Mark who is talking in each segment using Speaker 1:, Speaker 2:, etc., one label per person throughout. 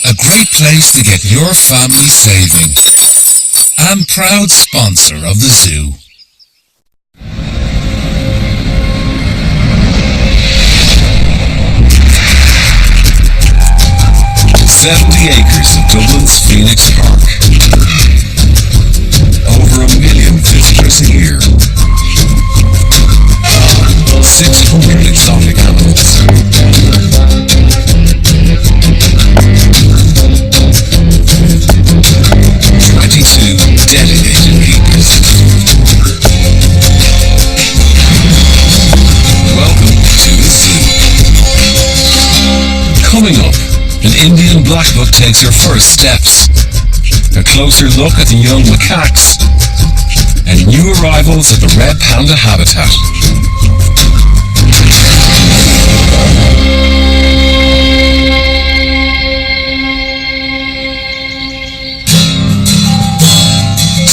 Speaker 1: a great place to get your family saving. And proud sponsor of the zoo. Acres of Dublin's Phoenix Park. Over 1 million visitors a year. 600 exotic animals. 22 dedicated keepers. Welcome to the zoo. Coming up, an Indian blackbuck takes her first steps. A closer look at the young macaques. And new arrivals at the red panda habitat.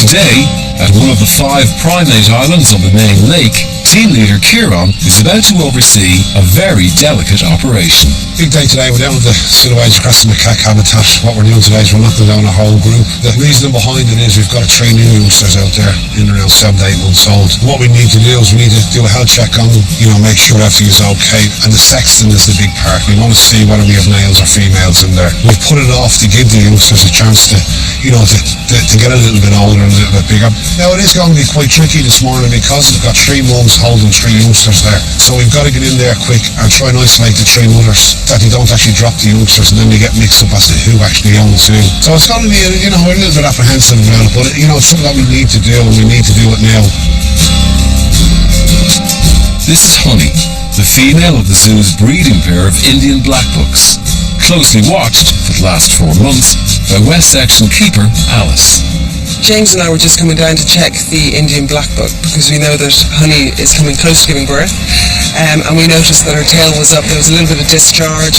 Speaker 1: Today, at one of the 5 primate islands on the main lake, team leader Kieran is about to oversee a very delicate operation.
Speaker 2: Big day today. We're down with the silhouettes across the macaque habitat. What we're doing today is we're knocking down a whole group. The reason behind it is we've got to train new youngsters out there in around 7 to 8 months old. What we need to do is we need to do a health check on them, make sure everything is okay. And the sexing is the big part. We want to see whether we have males or females in there. We've put it off to give the youngsters a chance to, to get a little bit older and a little bit bigger. Now it is going to be quite tricky this morning because we've got 3 mums holding 3 youngsters there. So we've got to get in there quick and try and isolate the 3 mothers, that they don't actually drop the youngsters and then they get mixed up as to who actually owns who. So it's going to be, a little bit apprehensive about it, but it's something that we need to do and we need to do it now.
Speaker 1: This is Honey, the female of the zoo's breeding pair of Indian blackbucks, closely watched for the last 4 months by West Section keeper Alice.
Speaker 3: James and I were just coming down to check the Indian blackbuck because we know that Honey is coming close to giving birth, and we noticed that her tail was up. There was a little bit of discharge.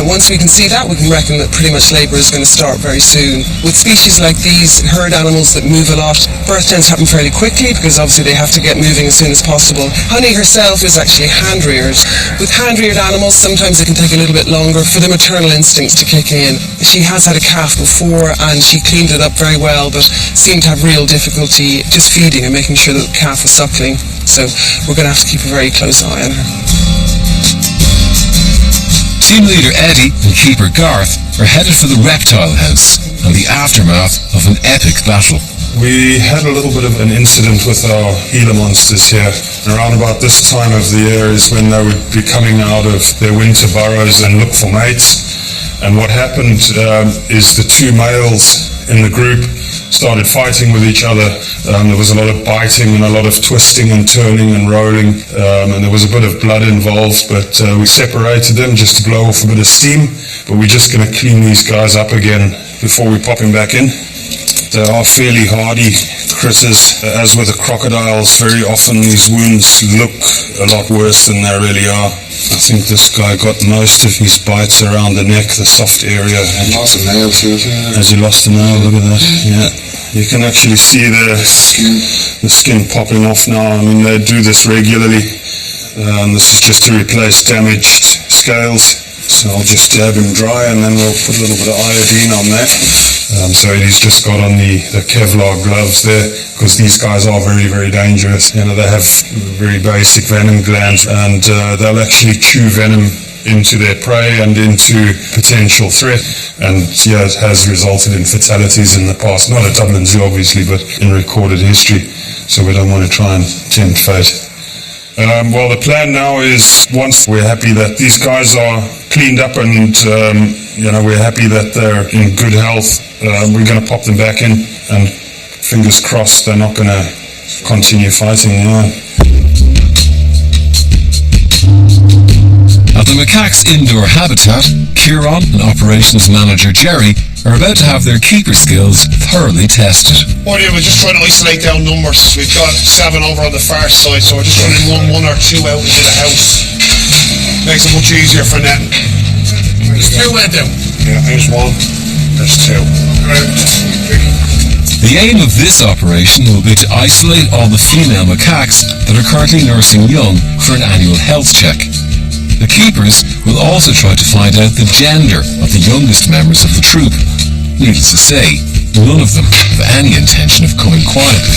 Speaker 3: Once we can see that, we can reckon that pretty much labour is going to start very soon. With species like these, herd animals that move a lot, birth tends to happen fairly quickly because obviously they have to get moving as soon as possible. Honey herself is actually hand-reared. With hand-reared animals, sometimes it can take a little bit longer for the maternal instincts to kick in. She has had a calf before and she cleaned it up very well, but seemed to have real difficulty just feeding and making sure that the calf was suckling. So we're going to have to keep a very close eye on her.
Speaker 1: Team leader Eddie and keeper Garth are headed for the reptile house and the aftermath of an epic battle.
Speaker 4: We had a little bit of an incident with our Gila monsters here. Around about this time of the year is when they would be coming out of their winter burrows and look for mates. And what happened is the 2 males in the group started fighting with each other. There was a lot of biting and a lot of twisting and turning and rolling, and there was a bit of blood involved, but we separated them just to blow off a bit of steam. But we're just going to clean these guys up again before we pop him back in. They are fairly hardy critters. As with the crocodiles, very often these wounds look a lot worse than they really are. I think this guy got most of his bites around the neck, the soft area.
Speaker 2: And lost a nail too.
Speaker 4: As he lost a nail, look at that. Yeah, you can actually see the skin popping off now. I mean, they do this regularly. This is just to replace damaged scales. So I'll just dab him dry and then we'll put a little bit of iodine on that. So he's just got on the Kevlar gloves there, because these guys are very, very dangerous. They have very basic venom glands, and they'll actually chew venom into their prey and into potential threat. And it has resulted in fatalities in the past, not at Dublin Zoo obviously, but in recorded history. So we don't want to try and tempt fate. Well, the plan now is, once we're happy that these guys are cleaned up and we're happy that they're in good health, we're going to pop them back in, and fingers crossed they're not going to continue fighting.
Speaker 1: At the macaques' indoor habitat, Kieran and operations manager Jerry are about to have their keeper skills thoroughly tested.
Speaker 2: What we're just trying to isolate down numbers. We've got 7 over on the far side, so we're just running one or two out into the house. Makes it much easier for netting. There's 2 went out. Yeah, there's 1. There's 2.
Speaker 1: The aim of this operation will be to isolate all the female macaques that are currently nursing young for an annual health check. The keepers will also try to find out the gender of the youngest members of the troop. Needless to say, none of them have any intention of coming quietly.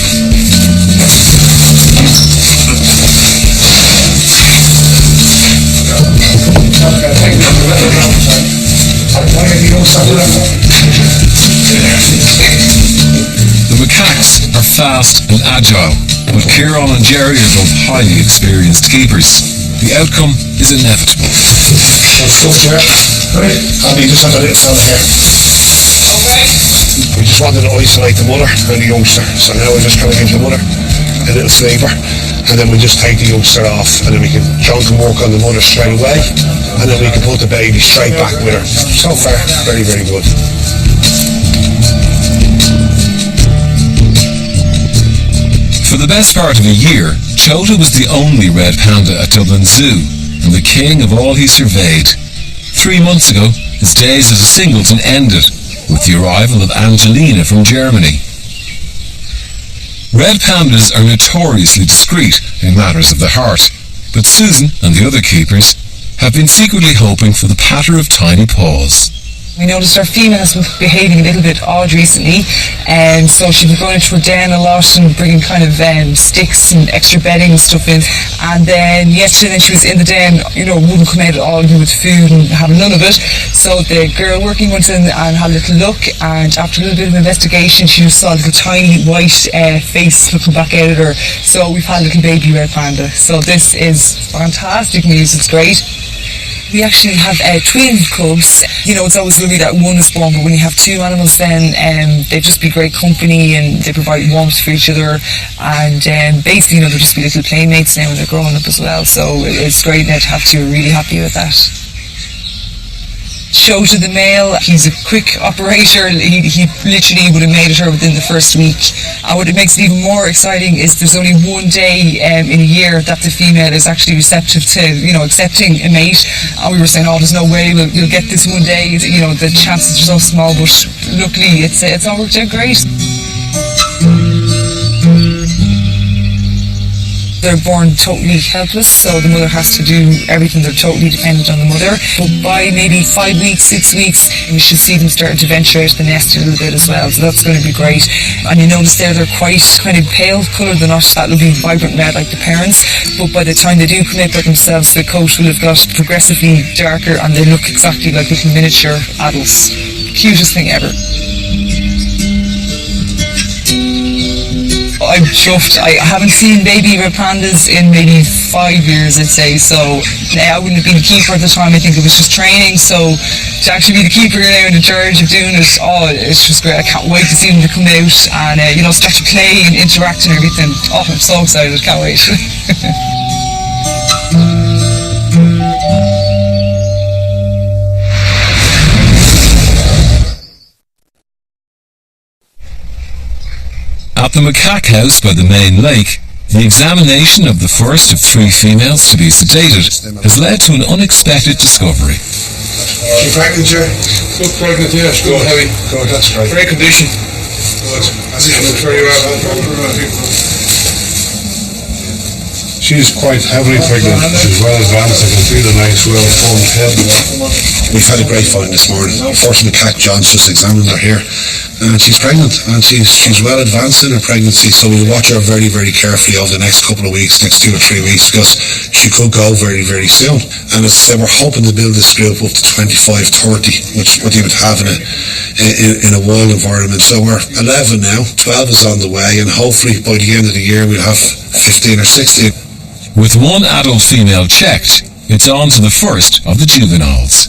Speaker 1: The macaques are fast and agile, but Kieran and Jerry are both highly experienced keepers. The outcome is inevitable.
Speaker 2: Abby, just have a little fella here. We just wanted to isolate the mother and the youngster, so now we're just trying to give the mother a little flavour, and then we just take the youngster off, and then we can John can work on the mother straight away, and then we can put the baby straight back with her. So far, very, very good.
Speaker 1: For the best part of a year, Chota was the only red panda at Dublin Zoo, and the king of all he surveyed. 3 months ago, his days as a singleton ended, with the arrival of Angelina from Germany. Red pandas are notoriously discreet in matters of the heart, but Susan and the other keepers have been secretly hoping for the patter of tiny paws.
Speaker 3: We noticed our female has been behaving a little bit odd recently, and so she's been going into her den a lot and bringing kind of sticks and extra bedding and stuff in. And then yesterday she was in the den, wouldn't come out at all with food and having none of it. So the girl working went in and had a little look, and after a little bit of investigation she just saw a little tiny white face looking back out at her. So we've had a little baby red panda. So this is fantastic news, it's great. We actually have twin cubs. It's always lovely that one is born, but when you have two animals then they just be great company and they provide warmth for each other, and basically they'll just be little playmates now when they're growing up as well, so it's great now to have two. We're really happy with that. Chota the male, he's a quick operator. He literally would have made it her within the first week. And what it makes it even more exciting is there's only one day in a year that the female is actually receptive to, accepting a mate. And we were saying, there's no way you'll get this one day. The chances are so small, but luckily it's all worked out great. They're born totally helpless, so the mother has to do everything. They're totally dependent on the mother. But by maybe 5 weeks, 6 weeks, we should see them starting to venture out of the nest a little bit as well. So that's going to be great. And you notice there they're quite kind of pale coloured. They're not that lovely vibrant red like the parents. But by the time they do come out by themselves, the coat will have got progressively darker and they look exactly like little miniature adults. Cutest thing ever. I'm chuffed. I haven't seen baby red pandas in maybe 5 years, I'd say, so I wouldn't have been a keeper at the time. I think it was just training, so to actually be the keeper now in charge of doing it, it's just great. I can't wait to see them to come out and start to play and interact and everything. I'm so excited, can't wait.
Speaker 1: At the macaque house by the main lake, the examination of the first of 3 females to be sedated has led to an unexpected discovery.
Speaker 2: She pregnant, Jerry?
Speaker 5: Good pregnant, yeah, she's good, heavy.
Speaker 2: Good, that's great.
Speaker 5: Great condition.
Speaker 2: Good.
Speaker 5: Looks very well.
Speaker 2: She's quite heavily pregnant. She's well advanced. I can feel a nice, well-formed head. We've had a great find this morning. First macaque John's just examined her here, and she's pregnant, and she's well advanced in her pregnancy, so we'll watch her very, very carefully over the next couple of weeks, next 2 or 3 weeks, because she could go very, very soon. And as I said, we're hoping to build this group up to 25, 30, which what you would have in a wild environment. So we're 11 now, 12 is on the way, and hopefully by the end of the year we'll have 15 or 16.
Speaker 1: With one adult female checked, it's on to the first of the juveniles.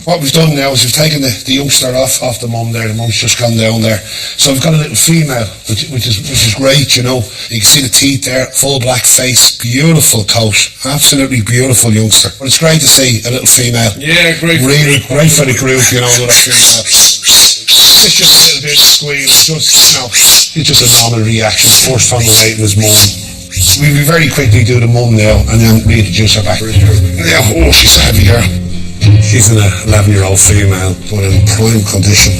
Speaker 2: What we've done now is we've taken the youngster off the mum there. The mum's just gone down there. So we've got a little female, which is great, You can see the teeth there, full black face, beautiful coat, absolutely beautiful youngster. But it's great to see a little female.
Speaker 5: Yeah, great.
Speaker 2: Really great for the group, another female. It's just a little bit of squeal, it's just a normal reaction. First time away to his mum. We very quickly do the mum now and then reintroduce her back. Yeah, she's a heavy girl. She's an 11-year-old female, but in prime condition.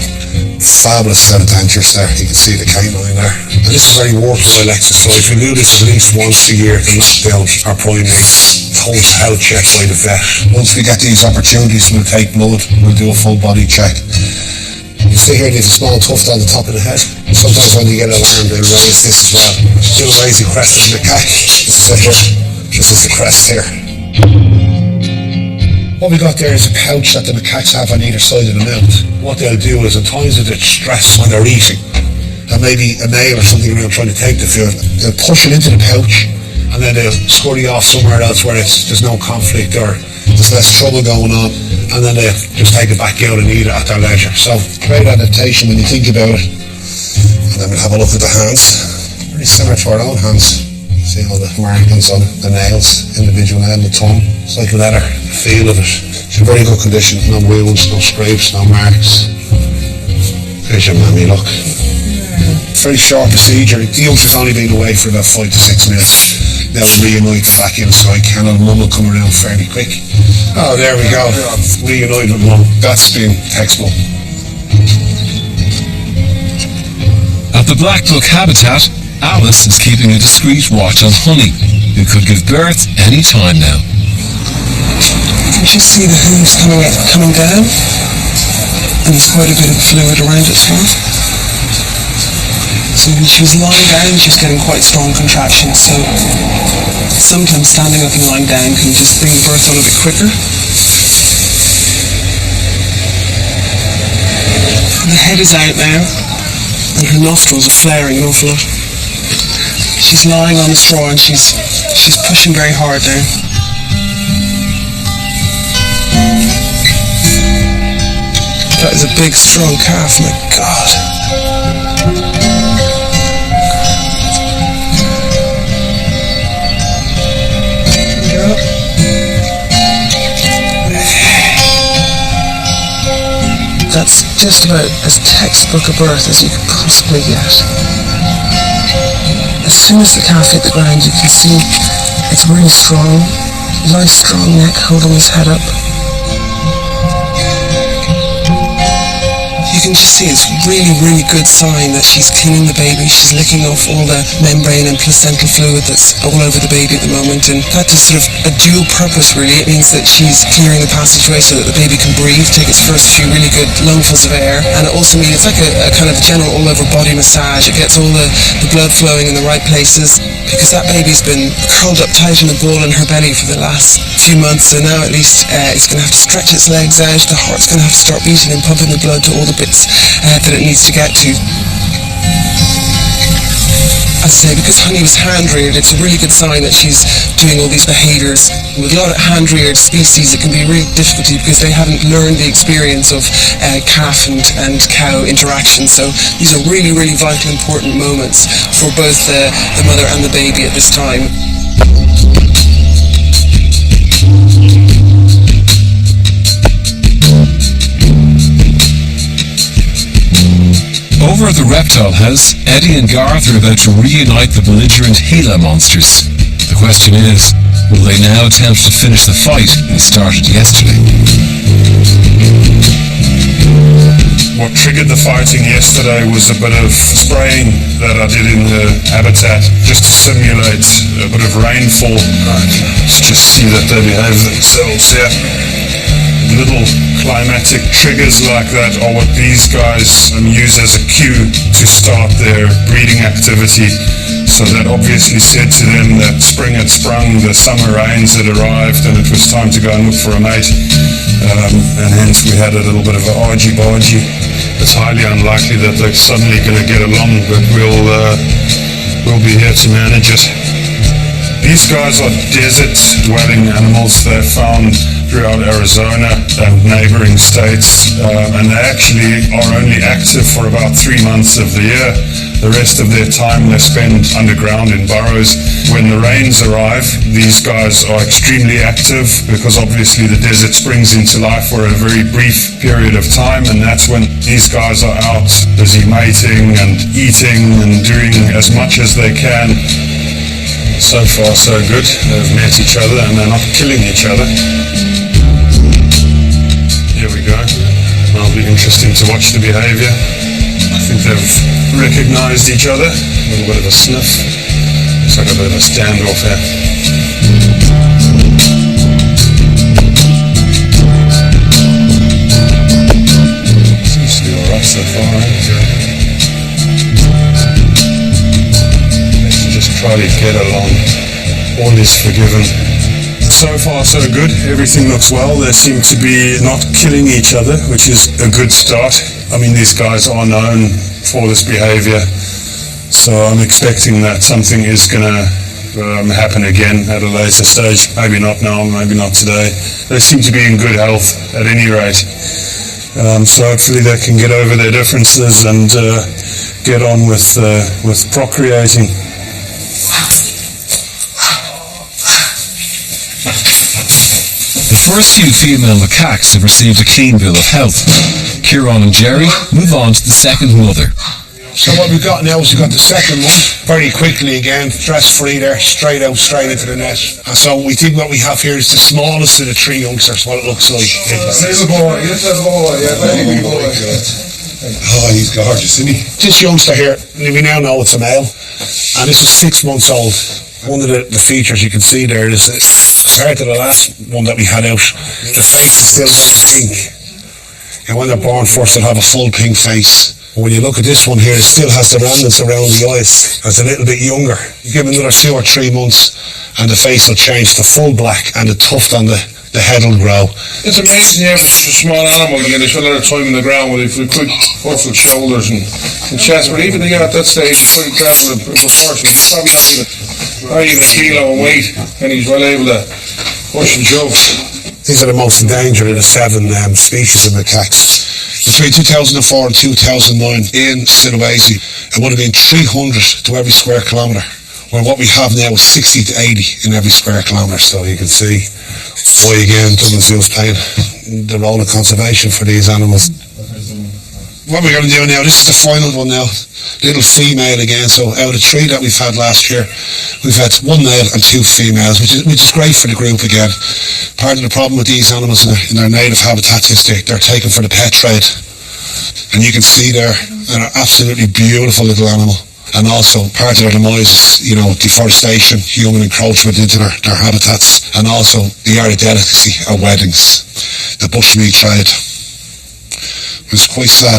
Speaker 2: Fabulous set of dentures there. You can see the canine there. And this is a very worthwhile exercise. We do this at least once a year to knock down our primates. Post health check by the vet. Once we get these opportunities, we'll take blood, we'll do a full body check. You see here there's a small tuft on the top of the head. Sometimes when you get alarmed they'll raise this as well. They'll raise the crest of the macaque. This is it here. This is the crest here. What we got there is a pouch that the macaques have on either side of the mouth. What they'll do is at times of the stress when they're eating, and maybe a male or something around trying to take the food, they'll push it into the pouch and then they'll scurry off somewhere else where there's no conflict or there's less trouble going on, and then they'll just take it back out and eat it at their leisure. So great adaptation when you think about it. And then we'll have a look at the hands. Very similar to our own hands. See all the markings on the nails, individual nail and the tongue. It's like leather, the feel of it. It's in very good condition, no wounds, no scrapes, no marks. There's your mammy, look. Very short procedure. The youth has only been away for about 5 to 6 minutes. Now the reunite back inside kennel. Mum will come around fairly quick. Oh, there we go. Reunite with mum. That's been textbook.
Speaker 1: At the Black Book habitat, Alice is keeping a discreet watch on Honey, who could give birth any time now.
Speaker 3: You can just see the hooves coming down, and there's quite a bit of fluid around it as well. So when she's lying down, she's getting quite strong contractions, so sometimes standing up and lying down can just bring the birth on a bit quicker. And the head is out now, and her nostrils are flaring an awful lot. She's lying on the straw and she's pushing very hard now. That is a big, strong calf, my God. Yep. That's just about as textbook a birth as you could possibly get. As soon as the calf hit the ground, you can see it's really strong, nice strong neck holding his head up. You can just see it's really, really good sign that she's cleaning the baby. She's licking off all the membrane and placental fluid that's all over the baby at the moment, and that does sort of a dual purpose really. It means that she's clearing the passageway so that the baby can breathe, take its first few really good lungfuls of air, and it also means it's like a kind of general all over body massage. It gets all the blood flowing in the right places, because that baby's been curled up tight in a ball in her belly for the last few months, so now at least it's going to have to stretch its legs out, the heart's going to have to start beating and pumping the blood to all the bits that it needs to get to. As I say, because Honey was hand-reared, it's a really good sign that she's doing all these behaviours. With a lot of hand-reared species, it can be really difficult because they haven't learned the experience of calf and cow interaction. So these are really, really vital, important moments for both the mother and the baby at this time.
Speaker 1: Over at the reptile house, Eddie and Garth are about to reunite the belligerent Gila monsters. The question is, will they now attempt to finish the fight they started yesterday?
Speaker 4: What triggered the fighting yesterday was a bit of spraying that I did in the habitat, just to simulate a bit of rainfall. Just see that they behave themselves here. Little climatic triggers like that are what these guys use as a cue to start their breeding activity. So that obviously said to them that spring had sprung, the summer rains had arrived, and it was time to go and look for a mate. And hence we had a little bit of an argy-bargy. It's highly unlikely that they're suddenly going to get along, but we'll be here to manage it. These guys are desert-dwelling animals. They're found throughout Arizona and neighboring states, and they actually are only active for about 3 months of the year. The rest of their time they spend underground in burrows. When the rains arrive, these guys are extremely active because obviously the desert springs into life for a very brief period of time, and that's when these guys are out busy mating and eating and doing as much as they can. So far so good. They've met each other and they're not killing each other. Here we go. It'll be interesting to watch the behavior. I think they've recognised each other. A little bit of a sniff. Looks like a bit of a standoff here. Seems to be alright so far, Let's just try to get along. All is forgiven. So far so good, everything looks well. They seem to be not killing each other, which is a good start. I mean, these guys are known for this behaviour, so I'm expecting that something is going to happen again at a later stage. Maybe not now, maybe not today. They seem to be in good health at any rate, so hopefully they can get over their differences and get on with procreating.
Speaker 1: The first few female macaques have received a clean bill of health. Kieran and Jerry move on to the second mother.
Speaker 2: So what we've got now is we've got the second one, very quickly again, stress-free there, straight out, straight into the net. And so we think what we have here is the smallest of the three youngsters, what it looks like.
Speaker 5: There's a boy, this is a boy, yeah, very good boy.
Speaker 2: Oh, he's gorgeous, isn't he? This youngster here, we now know it's a male, and this is 6 months old. One of the features you can see there is that compared to the last one that we had out, the face is still very pink. And when they're born first, they'll have a full pink face. And when you look at this one here, it still has the remnants around the eyes. It's a little bit younger. You give it another 2 or 3 months, and the face will change to full black, and the tuft on the head will grow.
Speaker 5: It's amazing, yeah, it's such a small animal to get a lot of time in the ground with quick muscle shoulders and chest, but even to get at that stage, it's quite incredible. Unfortunately, he's probably not even a kilo of weight, and he's well able to push and shove.
Speaker 2: These are the most endangered of the 7 species of macaques. Between 2004 and 2009 in Sulawesi, it would have been 300 to every square kilometre, where what we have now is 60 to 80 in every square kilometre. So you can see why again Dublin Zoo is playing the role of conservation for these animals. What we're going to do now, this is the final one now, little female again. So out of 3 that we've had last year, we've had 1 male and 2 females, which is great for the group again. Part of the problem with these animals in their native habitats is they're taken for the pet trade. And you can see there, they're an absolutely beautiful little animal. And also part of their demise is, deforestation, human encroachment into their habitats, and also the area delicacy of weddings, the bushmeat trade. It's quite sad.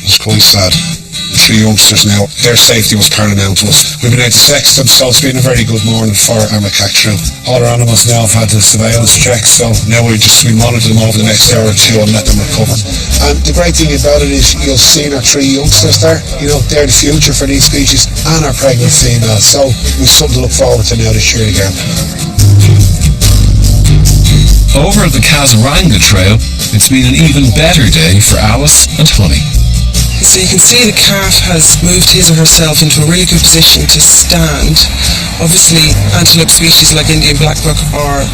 Speaker 2: It's quite sad. The 3 youngsters now, their safety was paramount to us. We've been able to sex them, so it's been a very good morning for our macaque troop. All our animals now have had the surveillance checks, so now we monitor them over the next hour or 2 and let them recover. And the great thing about it is you'll see our 3 youngsters there. They're the future for these species, and our pregnant females. So we've something to look forward to now this year again.
Speaker 1: Over at the Kazaranga Trail, it's been an even better day for Alice and Honey.
Speaker 3: So you can see the calf has moved his or herself into a really good position to stand. Obviously, antelope species like Indian blackbuck are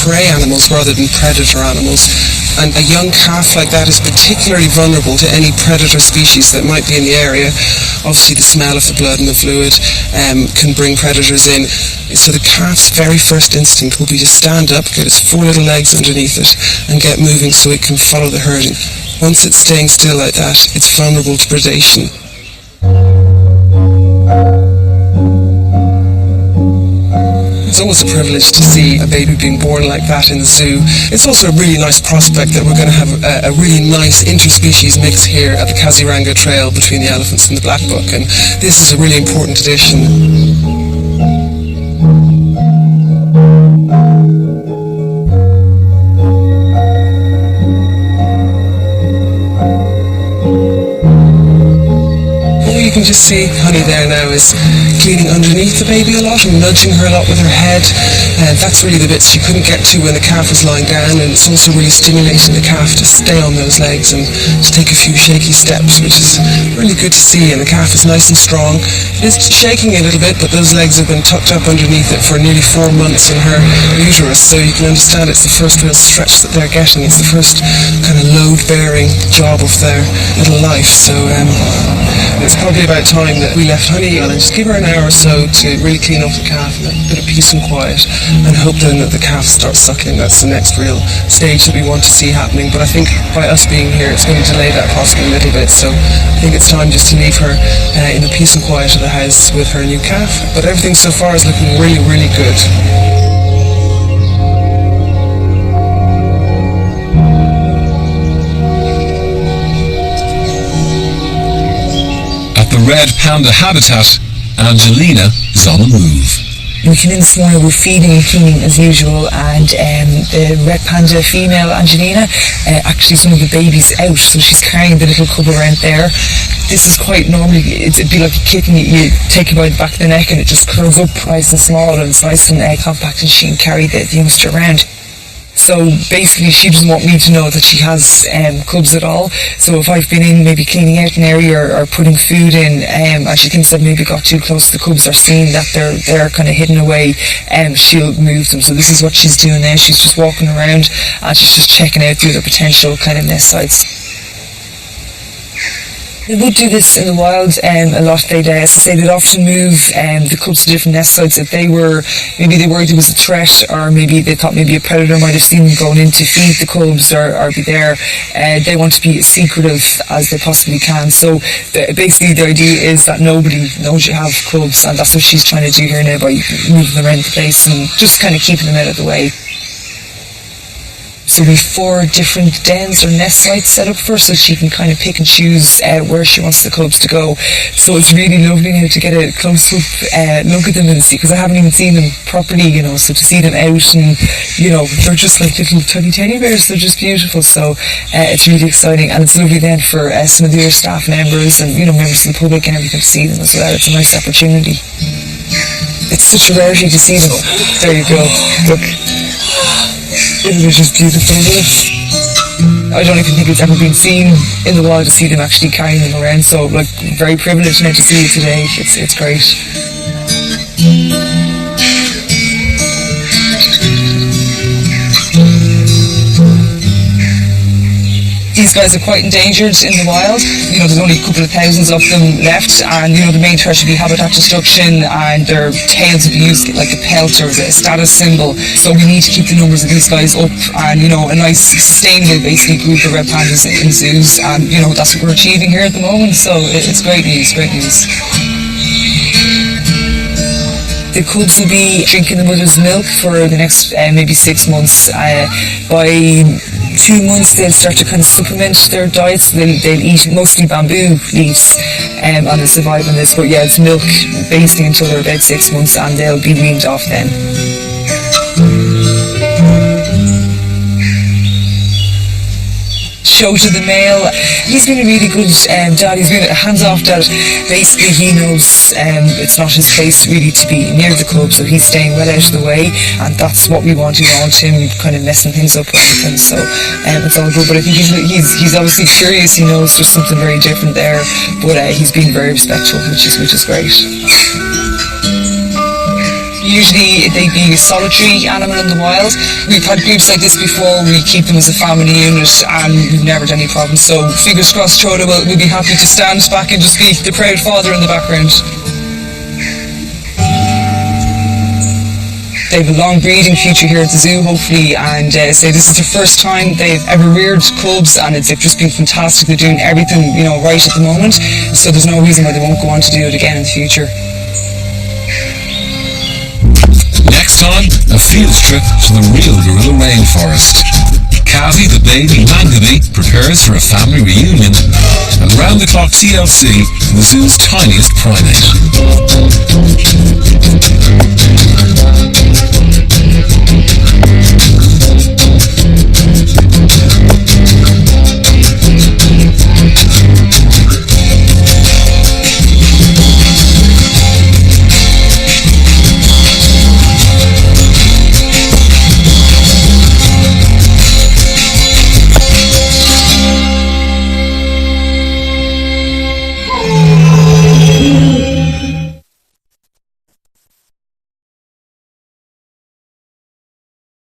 Speaker 3: prey animals rather than predator animals, and a young calf like that is particularly vulnerable to any predator species that might be in the area. Obviously the smell of the blood and the fluid can bring predators in. So the calf's very first instinct will be to stand up, get its 4 little legs underneath it and get moving so it can follow the herd. Once it's staying still like that, it's vulnerable to predation. It's always a privilege to see a baby being born like that in the zoo. It's also a really nice prospect that we're going to have a really nice interspecies mix here at the Kaziranga Trail between the elephants and the blackbuck, and this is a really important addition. You can just see Honey there now is cleaning underneath the baby a lot and nudging her a lot with her head. That's really the bits she couldn't get to when the calf was lying down, and it's also really stimulating the calf to stay on those legs and to take a few shaky steps, which is really good to see. And the calf is nice and strong. It's shaking a little bit, but those legs have been tucked up underneath it for nearly 4 months in her uterus, so you can understand it's the first real stretch that they're getting. It's the first kind of load-bearing job of their little life. So It's probably about time that we left Honey and just give her an hour or so to really clean up the calf, and a bit of peace and quiet, and hope then that the calf starts suckling. That's the next real stage that we want to see happening. But I think by us being here, it's going to delay that possibly a little bit. So I think it's time just to leave her in the peace and quiet of the house with her new calf. But everything so far is looking really, really good.
Speaker 1: At the Red Panda habitat, Angelina is on the move.
Speaker 6: We came in this morning, we're feeding and cleaning as usual, and the red panda female, Angelina, actually some of the baby's out, so she's carrying the little cub around there. This is quite normally, it'd be like a kitten, you take it by the back of the neck and it just curls up nice and small, and it's nice and compact, and she can carry the youngster around. So basically she doesn't want me to know that she has cubs at all. So if I've been in maybe cleaning out an area or putting food in, and she thinks I've maybe got too close to the cubs, or seeing that they're kind of hidden away, she'll move them. So this is what she's doing now. She's just walking around and she's just checking out the other potential kind of nest sites. They would do this in the wild a lot. They'd often move the cubs to different nest sites if they were worried there was a threat, or maybe they thought maybe a predator might have seen them going in to feed the cubs or be there. They want to be as secretive as they possibly can. So basically the idea is that nobody knows you have cubs, and that's what she's trying to do here now by moving them around the place and just kind of keeping them out of the way. So we've 4 different dens or nest sites set up for her, so she can kind of pick and choose where she wants the cubs to go. So it's really lovely now to get a close-up look at them and see, because I haven't even seen them properly, so to see them out, and they're just like little tiny teddy bears. They're just beautiful. So it's really exciting, and it's lovely then for some of the other staff members and members of the public and everything to see them as well. It's a nice opportunity. It's such a rarity to see them. There you go. Look. It was just beautiful, isn't it? I don't even think it's ever been seen in the wild to see them actually carrying them around, so very privileged now to see it today. It's great. These guys are quite endangered in the wild. There's only a couple of thousands of them left, and the main threat would be habitat destruction, and their tails would be used like a pelt or as a status symbol. So we need to keep the numbers of these guys up, and a nice sustainable basically group of red pandas in zoos, and that's what we're achieving here at the moment. So it's great news, great news. The cubs will be drinking the mother's milk for the next maybe 6 months. By 2 months they'll start to kind of supplement their diets. They'll eat mostly bamboo leaves and they'll survive on this. But yeah, it's milk basically until they're about 6 months, and they'll be weaned off then. Shota the male, he's been a really good dad. He's been a hands-off dad. Basically he knows it's not his place really to be near the cub, so he's staying well out of the way, and that's what we want. We don't want him kind of messing things up or anything, so it's all good. But I think he's obviously curious. He knows there's something very different there, but he's been very respectful, which is great. Usually they'd be a solitary animal in the wild. We've had groups like this before. We keep them as a family unit, and we've never had any problems. So fingers crossed, Chota will be happy to stand back and just be the proud father in the background. They have a long breeding future here at the zoo, hopefully, and this is the first time they've ever reared cubs, and they've just been fantastic. They're doing everything right at the moment, so there's no reason why they won't go on to do it again in the future.
Speaker 1: Next time, a field trip to the real gorilla rainforest. Kazi, the baby mangabey, prepares for a family reunion, and round-the-clock TLC, the zoo's tiniest primate.